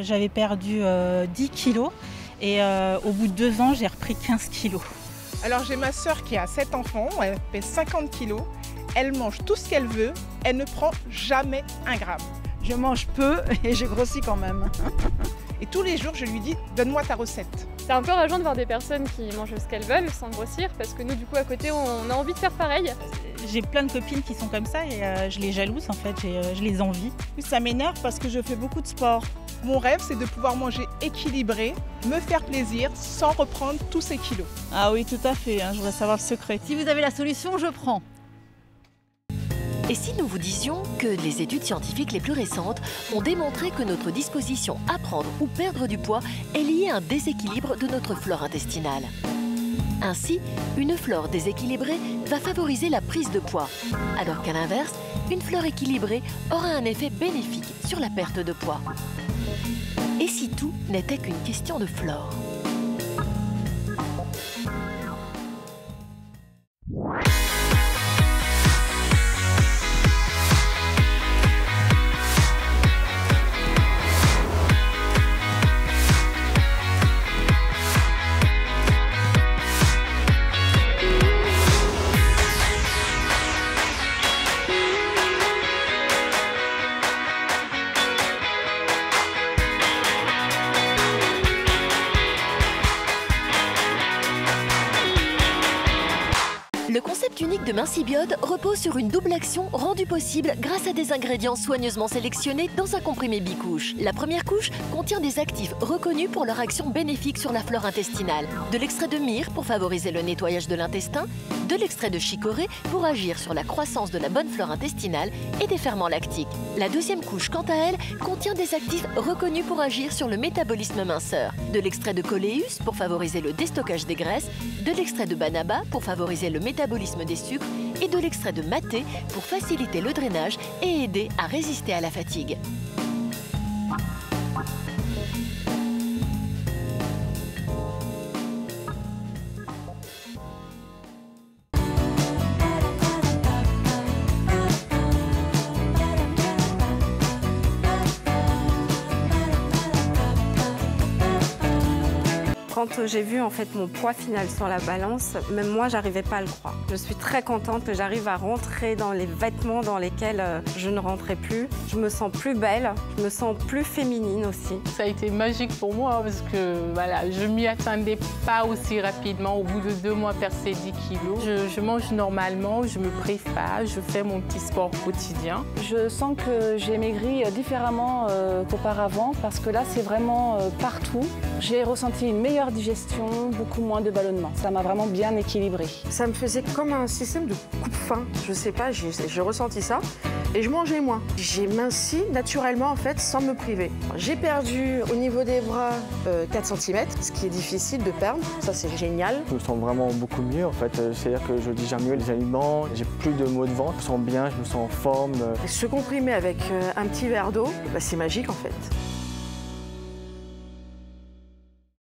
J'avais perdu 10 kilos et au bout de 2 ans, j'ai repris 15 kilos. Alors j'ai ma sœur qui a 7 enfants, elle pèse 50 kilos, elle mange tout ce qu'elle veut, elle ne prend jamais un gramme. Je mange peu et j'ai grossi quand même. Et tous les jours, je lui dis, donne-moi ta recette. C'est un peu rageant de voir des personnes qui mangent ce qu'elles veulent sans grossir, parce que nous, du coup, à côté, on a envie de faire pareil. J'ai plein de copines qui sont comme ça et je les jalouse en fait, je les envie. Ça m'énerve parce que je fais beaucoup de sport. Mon rêve, c'est de pouvoir manger équilibré, me faire plaisir sans reprendre tous ces kilos. Ah oui, tout à fait, je voudrais savoir le secret. Si vous avez la solution, je prends. Et si nous vous disions que les études scientifiques les plus récentes ont démontré que notre disposition à prendre ou perdre du poids est liée à un déséquilibre de notre flore intestinale? Ainsi, une flore déséquilibrée va favoriser la prise de poids, alors qu'à l'inverse, une flore équilibrée aura un effet bénéfique sur la perte de poids. Et si tout n'était qu'une question de flore? Le concept unique de Mincibiode repose sur une double action rendue possible grâce à des ingrédients soigneusement sélectionnés dans un comprimé bicouche. La première couche contient des actifs reconnus pour leur action bénéfique sur la flore intestinale. De l'extrait de myrrhe pour favoriser le nettoyage de l'intestin, de l'extrait de chicorée pour agir sur la croissance de la bonne flore intestinale et des ferments lactiques. La deuxième couche, quant à elle, contient des actifs reconnus pour agir sur le métabolisme minceur. De l'extrait de coléus pour favoriser le déstockage des graisses, de l'extrait de banaba pour favoriser le métabolisme des sucres et de l'extrait de maté pour faciliter le drainage et aider à résister à la fatigue. Quand j'ai vu en fait mon poids final sur la balance, même moi j'arrivais pas à le croire. Je suis très contente que j'arrive à rentrer dans les vêtements dans lesquels je ne rentrais plus. Je me sens plus belle, je me sens plus féminine aussi. Ça a été magique pour moi parce que voilà, je m'y attendais pas aussi rapidement. Au bout de 2 mois, percer 10 kilos. Je mange normalement, je me prive pas, je fais mon petit sport quotidien. Je sens que j'ai maigri différemment qu'auparavant parce que là c'est vraiment partout. J'ai ressenti une meilleure digestion, beaucoup moins de ballonnement. Ça m'a vraiment bien équilibré. Ça me faisait comme un système de coupe-faim. Je sais pas, j'ai ressenti ça et je mangeais moins. J'ai minci naturellement en fait sans me priver. J'ai perdu au niveau des bras 4 cm, ce qui est difficile de perdre. Ça c'est génial. Je me sens vraiment beaucoup mieux en fait. C'est-à-dire que je digère mieux les aliments, j'ai plus de maux de ventre, je me sens bien, je me sens en forme. Ce comprimé avec un petit verre d'eau, c'est magique en fait.